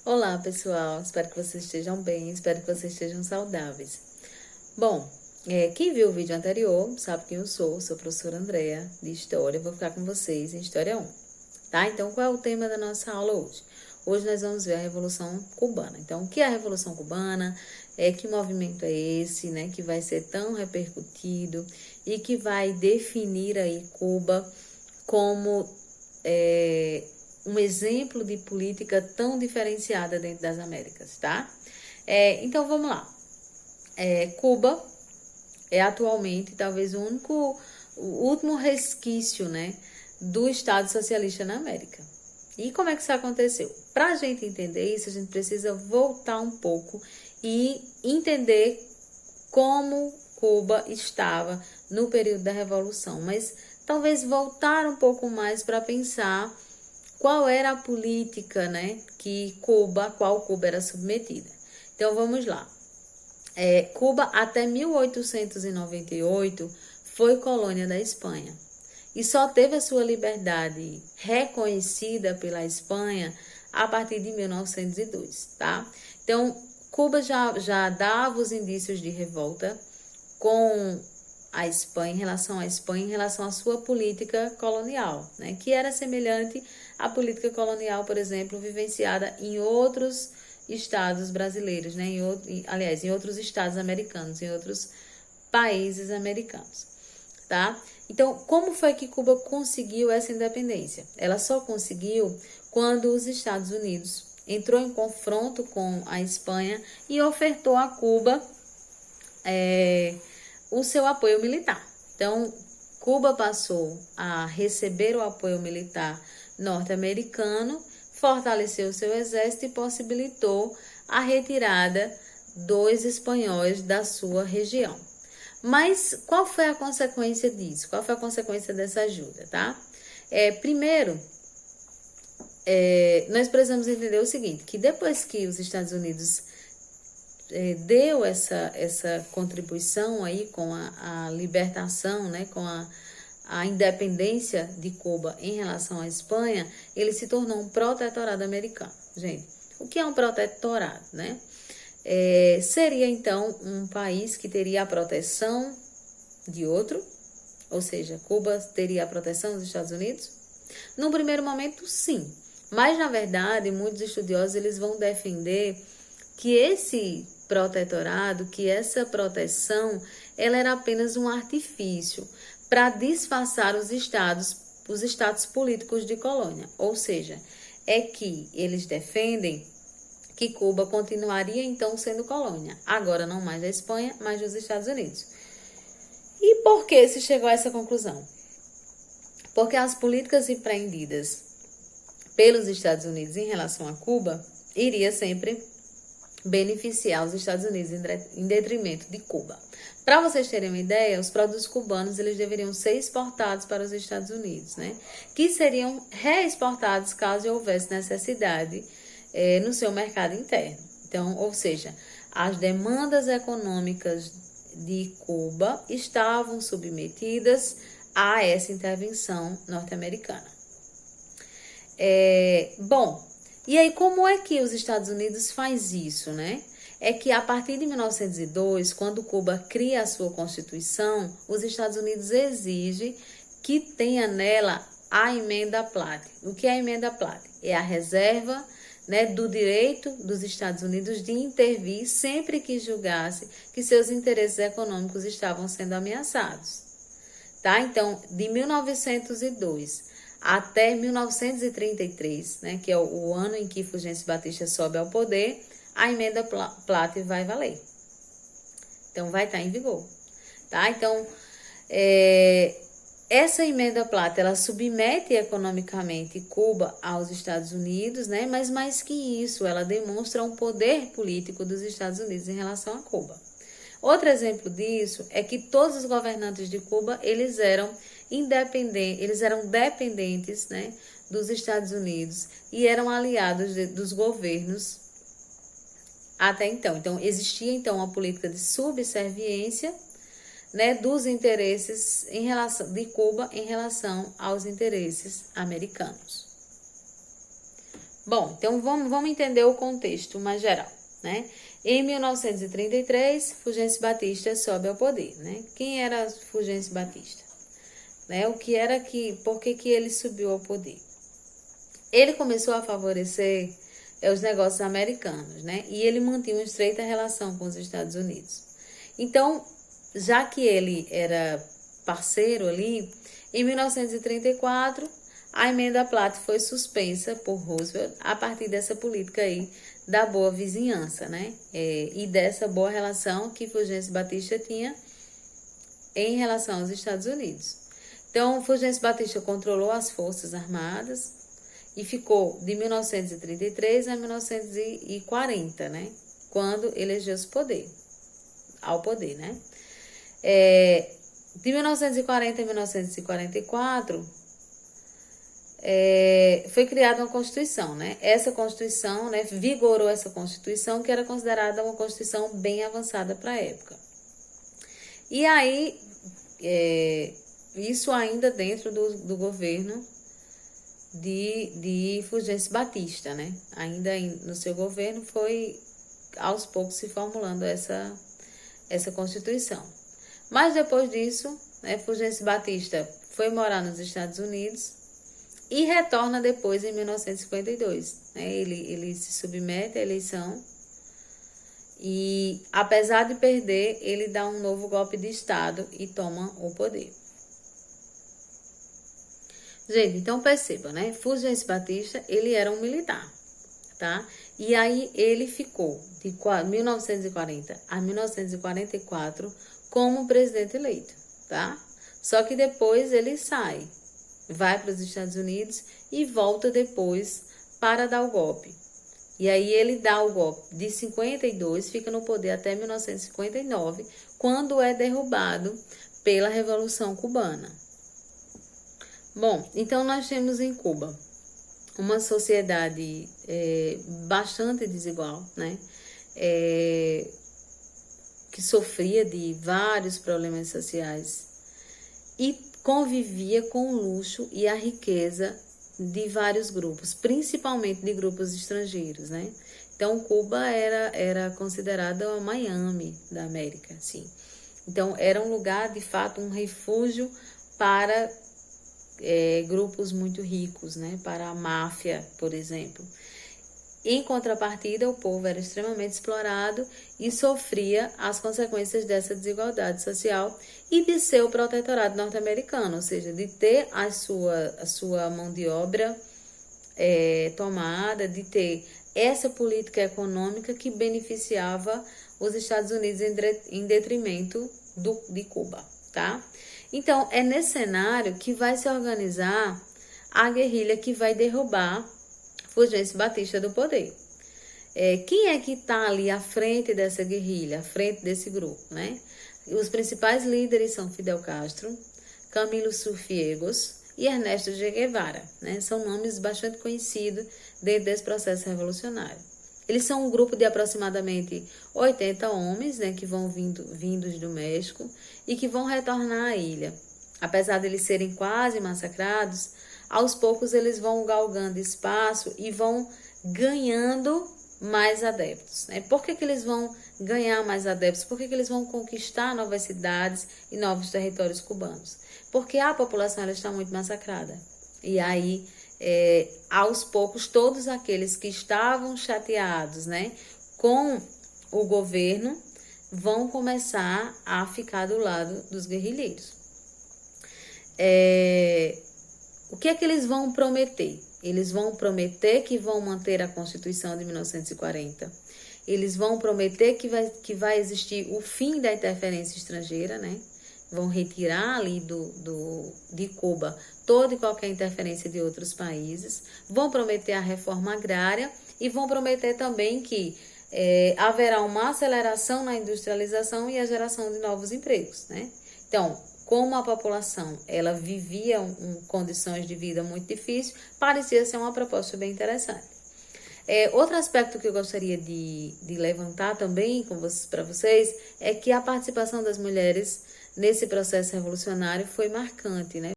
Olá, pessoal. Espero que vocês estejam bem, espero que vocês estejam saudáveis. Bom, quem viu o vídeo anterior sabe quem eu sou a professora Andrea, de História. Vou ficar com vocês em História 1, tá? Então, qual é o tema da nossa aula hoje? Hoje nós vamos ver a Revolução Cubana. Então, o que é a Revolução Cubana? Que movimento é esse, né, que vai ser tão repercutido e que vai definir aí Cuba como um exemplo de política tão diferenciada dentro das Américas, tá? Então vamos lá. Cuba é atualmente talvez o último resquício, né, do Estado socialista na América. E como é que isso aconteceu? Para a gente entender isso, a gente precisa voltar um pouco e entender como Cuba estava no período da Revolução, mas talvez voltar um pouco mais para pensar qual era a política, né, qual Cuba era submetida. Então vamos lá. Cuba até 1898 foi colônia da Espanha e só teve a sua liberdade reconhecida pela Espanha a partir de 1902, tá? Então Cuba já dava os indícios de revolta com a Espanha, em relação à Espanha, em relação à sua política colonial, né, que era semelhante à política colonial, por exemplo, vivenciada em outros estados brasileiros, né, em outros estados americanos, em outros países americanos, tá? Então, como foi que Cuba conseguiu essa independência? Ela só conseguiu quando os Estados Unidos entrou em confronto com a Espanha e ofertou a Cuba o seu apoio militar. Então, Cuba passou a receber o apoio militar norte-americano, fortaleceu o seu exército e possibilitou a retirada dos espanhóis da sua região. Mas qual foi a consequência disso? Qual foi a consequência dessa ajuda, tá? Primeiro, nós precisamos entender o seguinte, que depois que os Estados Unidos deu essa contribuição aí com a libertação, né, com a independência de Cuba em relação à Espanha, ele se tornou um protetorado americano. Gente, o que é um protetorado, né? Seria então um país que teria a proteção de outro, ou seja, Cuba teria a proteção dos Estados Unidos? Num primeiro momento, sim, mas na verdade muitos estudiosos eles vão defender que esse protetorado, que essa proteção, ela era apenas um artifício para disfarçar os status políticos de colônia. Ou seja, é que eles defendem que Cuba continuaria então sendo colônia, agora não mais da Espanha, mas dos Estados Unidos. E por que se chegou a essa conclusão? Porque as políticas empreendidas pelos Estados Unidos em relação a Cuba iria sempre beneficiar os Estados Unidos em detrimento de Cuba. Para vocês terem uma ideia, os produtos cubanos eles deveriam ser exportados para os Estados Unidos, né? Que seriam reexportados caso houvesse necessidade no seu mercado interno. Então, ou seja, as demandas econômicas de Cuba estavam submetidas a essa intervenção norte-americana. Bom, e aí como é que os Estados Unidos faz isso, né? É que a partir de 1902, quando Cuba cria a sua Constituição, os Estados Unidos exigem que tenha nela a emenda Platt. O que é a emenda Platt? É a reserva, né, do direito dos Estados Unidos de intervir sempre que julgasse que seus interesses econômicos estavam sendo ameaçados. Tá? Então, de 1902 até 1933, né, que é o ano em que Fulgêncio Batista sobe ao poder, a emenda Platt vai valer. Então, vai estar em vigor. Tá? Então, essa emenda Platt, ela submete economicamente Cuba aos Estados Unidos, né? Mas mais que isso, ela demonstra um poder político dos Estados Unidos em relação a Cuba. Outro exemplo disso é que todos os governantes de Cuba, eles eram dependentes, né, dos Estados Unidos e eram aliados dos governos até então. Então, existia então uma política de subserviência, né, dos interesses de Cuba em relação aos interesses americanos. Bom, então vamos entender o contexto mais geral, né? Em 1933, Fulgêncio Batista sobe ao poder, né? Quem era Fulgêncio Batista? Né? Por que ele subiu ao poder? Ele começou a favorecer os negócios americanos, né? E ele mantinha uma estreita relação com os Estados Unidos. Então, já que ele era parceiro ali, em 1934, a emenda Platt foi suspensa por Roosevelt a partir dessa política aí da boa vizinhança, né? E dessa boa relação que Fulgêncio Batista tinha em relação aos Estados Unidos. Então, Fulgêncio Batista controlou as Forças Armadas e ficou de 1933 a 1940, né? Quando elegeu-se ao poder, né? De 1940 a 1944, foi criada uma Constituição, né? Essa Constituição, né, vigorou essa Constituição, que era considerada uma Constituição bem avançada para a época. E aí, isso ainda dentro do governo de Fulgêncio Batista, né? Ainda no seu governo foi, aos poucos, se formulando essa Constituição. Mas depois disso, né, Fulgêncio Batista foi morar nos Estados Unidos e retorna depois em 1952. Né? Ele se submete à eleição e, apesar de perder, ele dá um novo golpe de Estado e toma o poder. Gente, então perceba, né? Fulgêncio Batista, ele era um militar, tá? E aí ele ficou de 1940 a 1944 como presidente eleito, tá? Só que depois ele sai, vai para os Estados Unidos e volta depois para dar o golpe. E aí ele dá o golpe de 52, fica no poder até 1959, quando é derrubado pela Revolução Cubana. Bom, então nós temos em Cuba uma sociedade bastante desigual, né? Que sofria de vários problemas sociais e convivia com o luxo e a riqueza de vários grupos, principalmente de grupos estrangeiros, né? Então, Cuba era considerada a Miami da América, sim. Então, era um lugar, de fato, um refúgio para grupos muito ricos, né? Para a máfia, por exemplo. Em contrapartida, o povo era extremamente explorado e sofria as consequências dessa desigualdade social e de ser o protetorado norte-americano, ou seja, de ter a sua mão de obra tomada, de ter essa política econômica que beneficiava os Estados Unidos em detrimento de Cuba, tá? Então, é nesse cenário que vai se organizar a guerrilha que vai derrubar Fulgêncio Batista do poder. Quem é que está ali à frente dessa guerrilha, à frente desse grupo, né? Os principais líderes são Fidel Castro, Camilo Cienfuegos e Ernesto Che Guevara, né? São nomes bastante conhecidos dentro desse processo revolucionário. Eles são um grupo de aproximadamente 80 homens, né, que vão vindos do México e que vão retornar à ilha. Apesar de eles serem quase massacrados, aos poucos eles vão galgando espaço e vão ganhando mais adeptos. Né? Por que eles vão ganhar mais adeptos? Por que eles vão conquistar novas cidades e novos territórios cubanos? Porque a população ela está muito massacrada. E aí, aos poucos, todos aqueles que estavam chateados, né, com o governo vão começar a ficar do lado dos guerrilheiros. O que é que eles vão prometer? Eles vão prometer que vão manter a Constituição de 1940. Eles vão prometer que vai existir o fim da interferência estrangeira, né? Vão retirar ali de Cuba toda e qualquer interferência de outros países. Vão prometer a reforma agrária e vão prometer também que haverá uma aceleração na industrialização e a geração de novos empregos, né? Então, como a população ela vivia condições de vida muito difíceis, parecia ser uma proposta bem interessante. Outro aspecto que eu gostaria de levantar também para vocês é que a participação das mulheres nesse processo revolucionário foi marcante, né?